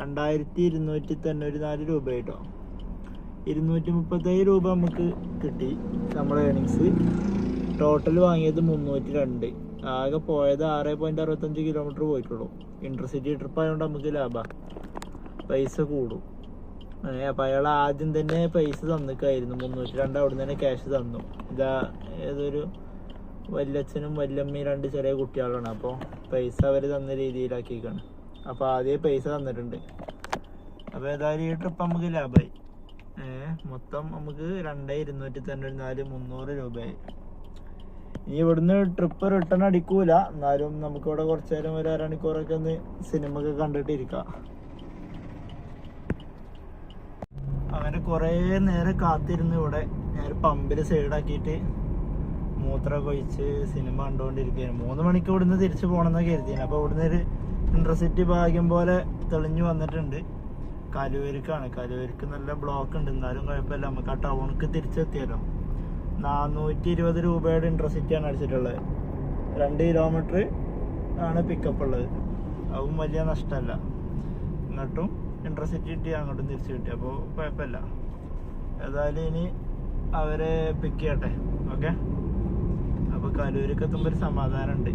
2294 രൂപ കേട്ടോ. 237 രൂപ നമുക്ക് കിട്ടി നമ്മളെ ഏണിങ്സ്. ടോട്ടൽ വാങ്ങിയത് 302. ആകെ പോയത് 6.65 കിലോമീറ്റർ പോയിട്ടുള്ളൂ. ഇന്റർസിറ്റി ട്രിപ്പ് ആയതുകൊണ്ട് നമുക്ക് ലാഭമാണ്, പൈസ കൂടും. അപ്പം അയാൾ ആദ്യം തന്നെ പൈസ തന്നിക്കായിരുന്നു. 302 അവിടെ നിന്ന് തന്നെ ക്യാഷ് തന്നു. ഇതാ ഏതൊരു വല്യച്ഛനും വല്യമ്മയും 2 ചെറിയ കുട്ടികളാണ്. അപ്പോൾ പൈസ അവർ തന്ന രീതിയിലാക്കിയിരിക്കുകയാണ്. അപ്പോൾ ആദ്യം പൈസ തന്നിട്ടുണ്ട്. അപ്പോൾ ഏതായാലും ഈ ട്രിപ്പ് നമുക്ക് ലാഭമായി. മൊത്തം നമുക്ക് 2294 300 രൂപയായി. ഇനി ഇവിടുന്ന് ട്രിപ്പ് റിട്ടേൺ അടിക്കൂല, എന്നാലും നമുക്കിവിടെ കുറച്ചു നേരം ഒരു അരമണിക്കൂറൊക്കെ ഒന്ന് സിനിമ ഒക്കെ കണ്ടിട്ടിരിക്കാം. അങ്ങനെ കുറേ നേരം കാത്തിരുന്ന് ഇവിടെ ഞാൻ പമ്പിൽ സൈഡാക്കിയിട്ട് മൂത്രമൊക്കെ ഒഴിച്ച് സിനിമ കണ്ടുകൊണ്ടിരിക്കുകയാണ്. 3 മണിക്ക് ഇവിടുന്ന് തിരിച്ചു പോകണമെന്നൊക്കെ കരുതിയാണ്. അപ്പോൾ ഇവിടുന്ന് ഒരു ഇന്റർസിറ്റി ഭാഗ്യം പോലെ തെളിഞ്ഞു വന്നിട്ടുണ്ട്. കലൂരിക്കാണ്. കലൂരിക്ക് നല്ല ബ്ലോക്ക് ഉണ്ട്, എന്നാലും കുഴപ്പമില്ല, നമുക്ക് ആ ടൗണിക്ക് തിരിച്ചെത്തിയല്ലോ. 420 രൂപയുടെ ഇന്റർസിറ്റിയാണ് അടിച്ചിട്ടുള്ളത്. 2 കിലോമീറ്റർ ആണ് പിക്കപ്പ് ഉള്ളത്. അതും വലിയ നഷ്ടമല്ല. ഇങ്ങോട്ടും ഇന്റർസിറ്റി കിട്ടി, അങ്ങോട്ടും തിരിച്ചു കിട്ടി. അപ്പോൾ കുഴപ്പമില്ല. ഏതായാലും ഇനി അവരെ പിക്ക് ചെയ്യട്ടെ. ഓക്കെ. അപ്പോൾ കലൂരിക്ക് എത്തുമ്പോൾ ഒരു സമാധാനമുണ്ട്.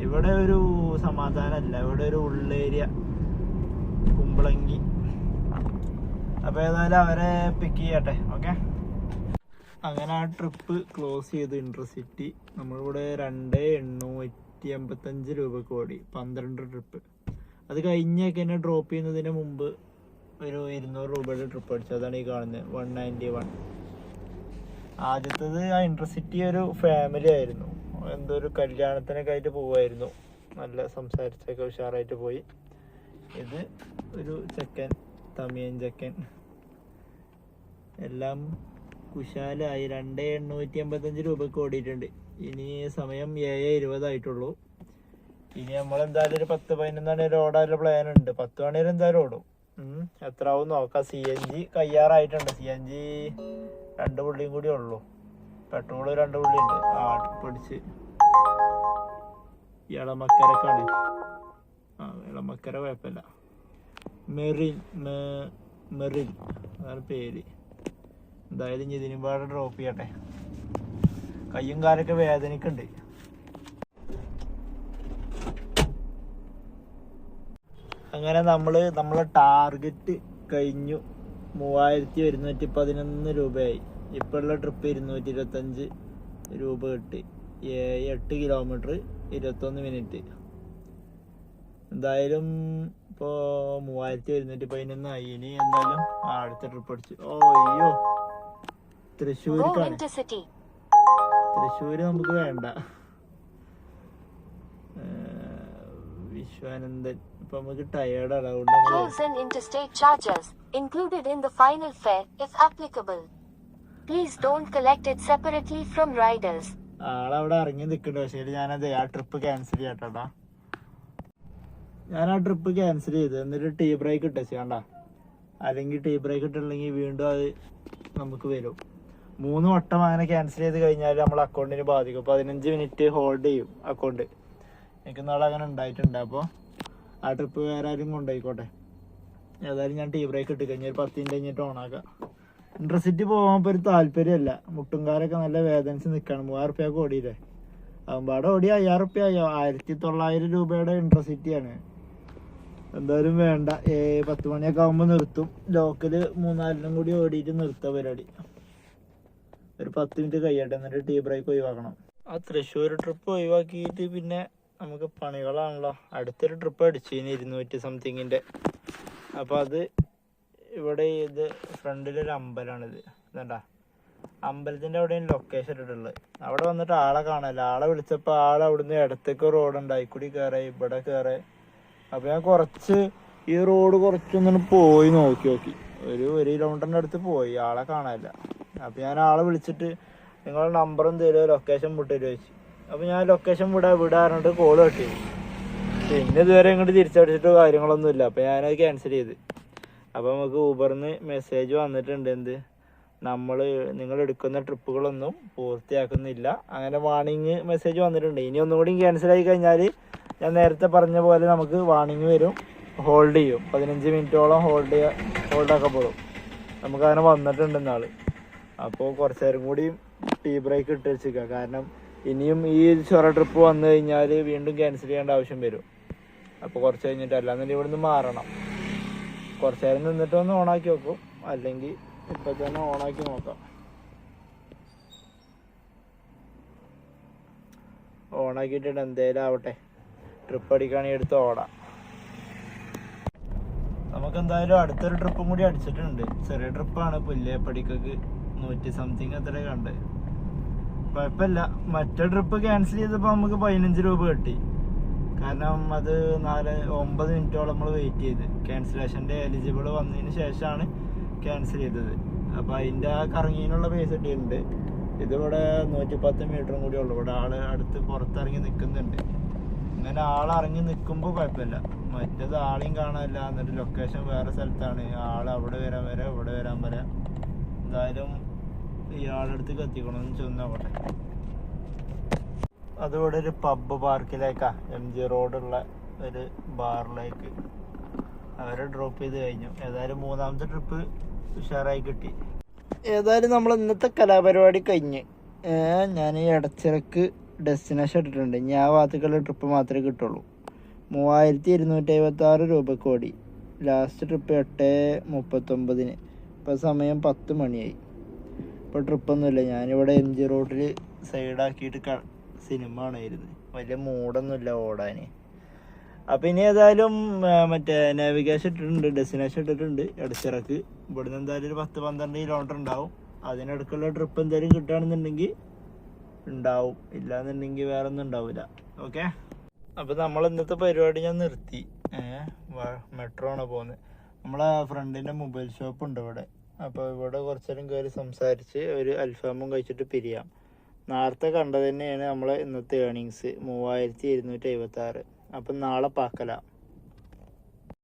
ഇവിടെ ഒരു സമാധാനമല്ല, ഇവിടെ ഒരു ഉള്ളേരിയ, കുമ്പളങ്ങി. അപ്പോൾ ഏതായാലും അവരെ പിക്ക് ചെയ്യട്ടെ. ഓക്കെ. അങ്ങനെ ആ ട്രിപ്പ് ക്ലോസ് ചെയ്തു. ഇന്റർസിറ്റി നമ്മളിവിടെ 2885 രൂപക്ക് ഓടി 12 ട്രിപ്പ്. അത് കഴിഞ്ഞൊക്കെ എന്നെ ഡ്രോപ്പ് ചെയ്യുന്നതിന് മുമ്പ് ഒരു 200 രൂപയുടെ ട്രിപ്പ് അടിച്ചു. അതാണ് ഈ കാണുന്നത് 191. ആദ്യത്തേത് ആ ഇന്റർസിറ്റി ഒരു ഫാമിലി ആയിരുന്നു. എന്തോ ഒരു കല്യാണത്തിനൊക്കെ ആയിട്ട് പോവായിരുന്നു. നല്ല സംസാരിച്ചൊക്കെ ഉഷാറായിട്ട് പോയി. ഇത് ഒരു ചെക്കൻ, തമിയൻ ചെക്കൻ. എല്ലാം കുശാലായി. 2885 രൂപക്ക് ഓടിയിട്ടുണ്ട്. ഇനി സമയം 7:20 ആയിട്ടുള്ളൂ. ഇനി നമ്മളെന്തായാലും ഒരു 10-11 മണി വരെ ഓടാനുള്ള പ്ലാൻ ഉണ്ട്. 10 മണി വരെ എന്തായാലും ഓടും. എത്ര ആവും നോക്കാം. CNG കയ്യാറായിട്ടുണ്ട്. CNG 2 പുള്ളിയും കൂടി ഉള്ളൂ. പെട്രോള് 2 പുള്ളി ഉണ്ട്. പിടിച്ച് ഇളമക്കരക്കാണ്. ഇളമക്കര കുഴപ്പമില്ല. മെറിൻ അതാണ് പേര്. എന്തായാലും ഇതിനും പാടെ ഡ്രോപ്പ് ചെയ്യട്ടെ. കയ്യും കാലൊക്കെ വേദനക്കുണ്ട്. അങ്ങനെ നമ്മളെ ടാർഗറ്റ് കഴിഞ്ഞു. 3111 രൂപയായി. ഇപ്പോൾ ഉള്ള ട്രിപ്പ് 225 രൂപ കിട്ടി. 8 കിലോമീറ്റർ 21 മിനിറ്റ്. എന്തായാലും ഇപ്പോൾ 3111 ആയി. ഇനി എന്തായാലും അടുത്ത ട്രിപ്പ് അടിച്ചു. അയ്യോ, തൃശ്ശൂർക്കാണ്. തൃശ്ശൂര് നമുക്ക് വേണ്ട. വിശ്വാനന്ദൻ ഇപ്പൊ നമുക്ക് ടയേർഡാണ്. Tolls and interstate charges included in the final fare if applicable. Please don't collect it separately from riders. ആളവിടെ ഇറങ്ങി നിൽക്കണ്ട. പക്ഷേ ഞാനത് ആ ട്രിപ്പ് ക്യാൻസൽ ചെയ്യട്ടാ. ഞാൻ ആ ട്രിപ്പ് ക്യാൻസൽ ചെയ്ത് എന്നിട്ട് ടീ ബ്രേക്ക് ഇട്ടേച്ച് വേണ്ട. അല്ലെങ്കിൽ ടീ ബ്രേക്ക് ഇട്ടില്ലെങ്കിൽ വീണ്ടും അത് നമുക്ക് വരും. 3 വട്ടം അങ്ങനെ ക്യാൻസൽ ചെയ്ത് കഴിഞ്ഞാൽ നമ്മൾ അക്കൗണ്ടിന് ബാധിക്കും. 15 മിനിറ്റ് ഹോൾഡ് ചെയ്യും അക്കൗണ്ട്. എനിക്ക് നാളെ അങ്ങനെ ഉണ്ടായിട്ടുണ്ട്. അപ്പോൾ ആ ട്രിപ്പ് വേറെ ആരും കൊണ്ടുപോയിക്കോട്ടെ. ഏതായാലും ഞാൻ ടീ ബ്രേക്ക് ഇട്ട് കഴിഞ്ഞാൽ 10 മിനിറ്റ് കഴിഞ്ഞിട്ട് ഓണാക്കാം. ഇൻട്രസിറ്റി പോകാൻ ഇപ്പോൾ ഒരു താല്പര്യമല്ല. മുട്ടുംകാരൊക്കെ നല്ല വേദനിച്ച് നിൽക്കുകയാണ്. 3000 റുപ്യക്ക് ഓടിയില്ലേ. ആകുമ്പാടെ ഓടി 5000 റുപ്യ ആയോ. 1900 രൂപയുടെ ഇൻട്രസിറ്റിയാണ്. എന്തായാലും വേണ്ട. 10 മണിയൊക്കെ ആകുമ്പോൾ നിർത്തും. ലോക്കല് 3-4 കൂടി ഓടിയിട്ട് നിർത്താം പരിപാടി. ഒരു 10 മിനിറ്റ് കഴിയട്ടെ, എന്നിട്ട് ടീ ബ്രേക്ക് ഒഴിവാക്കണം. ആ തൃശ്ശൂർ ട്രിപ്പ് ഒഴിവാക്കിയിട്ട് പിന്നെ നമുക്ക് പണികളാണല്ലോ. അടുത്തൊരു ട്രിപ്പ് അടിച്ചതിന് 200 സംതിങ്ങിൻ്റെ. അപ്പോൾ അത് ഇവിടെ ഇത് ഫ്രണ്ടിലൊരു അമ്പലമാണിത്. ഇതേണ്ട അമ്പലത്തിൻ്റെ അവിടെയാണ് ലൊക്കേഷൻ ഇട്ടിട്ടുള്ളത്. അവിടെ വന്നിട്ട് ആളെ കാണാനില്ല. ആളെ വിളിച്ചപ്പോൾ ആൾ അവിടുന്ന് ഇടത്തേക്ക് റോഡുണ്ട്, അതിൽക്കൂടി കയറി ഇവിടെ കയറി. അപ്പോൾ ഞാൻ ഈ റോഡ് കുറച്ചൊന്നും പോയി നോക്കി ഒരു കിലോമീറ്ററിൻ്റെ അടുത്ത് പോയി. ആളെ കാണാനില്ല. അപ്പോൾ ഞാൻ ആളെ വിളിച്ചിട്ട് നിങ്ങളുടെ നമ്പറും തരുമോ, ലൊക്കേഷൻ വിട്ടുതരുമോ ചോദിച്ചു. അപ്പോൾ ഞാൻ ലൊക്കേഷൻ വിടാറുണ്ട് കോൾ കട്ടി. പിന്നെ ഇതുവരെ ഇങ്ങോട്ട് തിരിച്ചടിച്ചിട്ടോ കാര്യങ്ങളൊന്നുമില്ല. അപ്പോൾ ഞാനത് ക്യാൻസൽ ചെയ്ത്. അപ്പോൾ നമുക്ക് ഊബറിന്ന് മെസ്സേജ് വന്നിട്ടുണ്ട്. നിങ്ങൾ എടുക്കുന്ന ട്രിപ്പുകളൊന്നും പൂർത്തിയാക്കുന്നില്ല, അങ്ങനെ വാർണിംഗ് മെസ്സേജ് വന്നിട്ടുണ്ട്. ഇനി ഒന്നും കൂടി ക്യാൻസൽ ആയി കഴിഞ്ഞാൽ ഞാൻ നേരത്തെ പറഞ്ഞ പോലെ നമുക്ക് വാർണിംഗ് വരും. ഹോൾഡ് ചെയ്യും. 15 മിനിറ്റോളം ഹോൾഡാക്കപ്പെടും. നമുക്കങ്ങനെ വന്നിട്ടുണ്ട് നാൾ. അപ്പോൾ കുറച്ച് നേരം കൂടി ടീ ബ്രേക്ക് ഇട്ട് വെച്ചിരിക്കുക. കാരണം ഇനിയും ഈ ചൊറ ട്രിപ്പ് വന്നു കഴിഞ്ഞാൽ വീണ്ടും ക്യാൻസൽ ചെയ്യേണ്ട ആവശ്യം വരും. അപ്പോൾ കുറച്ച് കഴിഞ്ഞിട്ട് അല്ലാന്നുണ്ടെങ്കിൽ ഇവിടുന്ന് മാറണം. കുറച്ച് നേരം നിന്നിട്ട് ഒന്ന് ഓണാക്കി വെക്കും, അല്ലെങ്കിൽ ഇപ്പം തന്നെ ഓണാക്കി നോക്കാം. ഓണാക്കിയിട്ടുണ്ട്. എന്തേലും ആവട്ടെ, ട്രിപ്പ് അടിക്കുകയാണെങ്കിൽ എടുത്ത് ഓടാം. നമുക്കെന്തായാലും അടുത്തൊരു ട്രിപ്പും കൂടി അടിച്ചിട്ടുണ്ട്. ചെറിയ ട്രിപ്പാണ്. പുല്ലേപ്പടിക്കൊക്കെ 100 സംതിങ് എത്ര കണ്ട്. കുഴപ്പമില്ല. മറ്റേ ട്രിപ്പ് ക്യാൻസൽ ചെയ്തപ്പോൾ നമുക്ക് 15 രൂപ കിട്ടി. കാരണം അത് 9 മിനിറ്റോളം നമ്മൾ വെയിറ്റ് ചെയ്ത് ക്യാൻസലേഷൻ്റെ എലിജിബിൾ വന്നതിന് ശേഷമാണ് ക്യാൻസൽ ചെയ്തത്. അപ്പോൾ അതിൻ്റെ ആ കറങ്ങിനുള്ള പൈസ കിട്ടിയിട്ടുണ്ട്. ഇതിവിടെ 110 മീറ്ററും കൂടി ഉള്ളു. ഇവിടെ ആൾ അടുത്ത് പുറത്തിറങ്ങി നിൽക്കുന്നുണ്ട്. ഇങ്ങനെ ആളിറങ്ങി നിൽക്കുമ്പോൾ കുഴപ്പമില്ല. മറ്റേത് ആളെയും കാണാനില്ല. എന്നിട്ട് ലൊക്കേഷൻ വേറെ സ്ഥലത്താണ്. ആൾ അവിടെ വരാൻ ഇവിടെ വരാൻ വരാം. എന്തായാലും ഇയാളടുത്തേക്ക് എത്തിക്കണമെന്ന് ചെന്നോട്ടെ. അതുകൂടെ ഒരു പബ്ബ് പാർക്കിലേക്കാ, MG റോഡുള്ള ഒരു ബാറിലേക്ക് അവരെ ഡ്രോപ്പ് ചെയ്ത് കഴിഞ്ഞു. ഏതായാലും 3ാമത്തെ ട്രിപ്പ് ഉഷാറായി കിട്ടി. ഏതായാലും നമ്മൾ ഇന്നത്തെ കലാപരിപാടി കഴിഞ്ഞ് ഞാൻ ഈ ഇടച്ചിറക്ക് ഡെസ്റ്റിനേഷൻ ഇട്ടിട്ടുണ്ട്. ഇനി ആ ഭാഗത്തേക്കുള്ള ട്രിപ്പ് മാത്രമേ കിട്ടുള്ളൂ. 3256 രൂപക്ക് ഓടി. Last trip 8:39. ഇപ്പോൾ സമയം 10 മണിയായി. ഇപ്പോൾ ട്രിപ്പൊന്നുമില്ല. ഞാനിവിടെ MG റോഡിൽ സൈഡാക്കിയിട്ട് സിനിമ കാണായിരുന്നു. വലിയ മൂടൊന്നുമില്ല ഓടാൻ. അപ്പം ഇനി ഏതായാലും മറ്റേ നാവിഗേഷൻ ഇട്ടിട്ടുണ്ട്, ഡെസ്റ്റിനേഷൻ ഇട്ടിട്ടുണ്ട് ഇടച്ചിറക്ക്. ഇവിടുന്ന് എന്തായാലും ഒരു 10-12 കിലോമീറ്റർ ഉണ്ടാവും. അതിനടുക്കുള്ള ട്രിപ്പ് എന്തായാലും കിട്ടുകയാണെന്നുണ്ടെങ്കിൽ ഉണ്ടാവും, ഇല്ലാന്നുണ്ടെങ്കിൽ വേറെ ഒന്നും ഉണ്ടാവില്ല. ഓക്കെ. അപ്പോൾ നമ്മൾ ഇന്നത്തെ പരിപാടി ഞാൻ നിർത്തി. മെട്രോ ആണ് പോകുന്നത്. നമ്മളെ ഫ്രണ്ടിൻ്റെ മൊബൈൽ ഷോപ്പ് ഉണ്ട് ഇവിടെ. അപ്പോൾ ഇവിടെ കുറച്ച് നേരം കയറി സംസാരിച്ച് ഒരു അൽഫാമും കഴിച്ചിട്ട് പിരിയാം. നേരത്തെ കണ്ടത് തന്നെയാണ് നമ്മളെ ഇന്നത്തെ ഏണിങ്സ് 3256. അപ്പം നാളെ പാക്കലാം.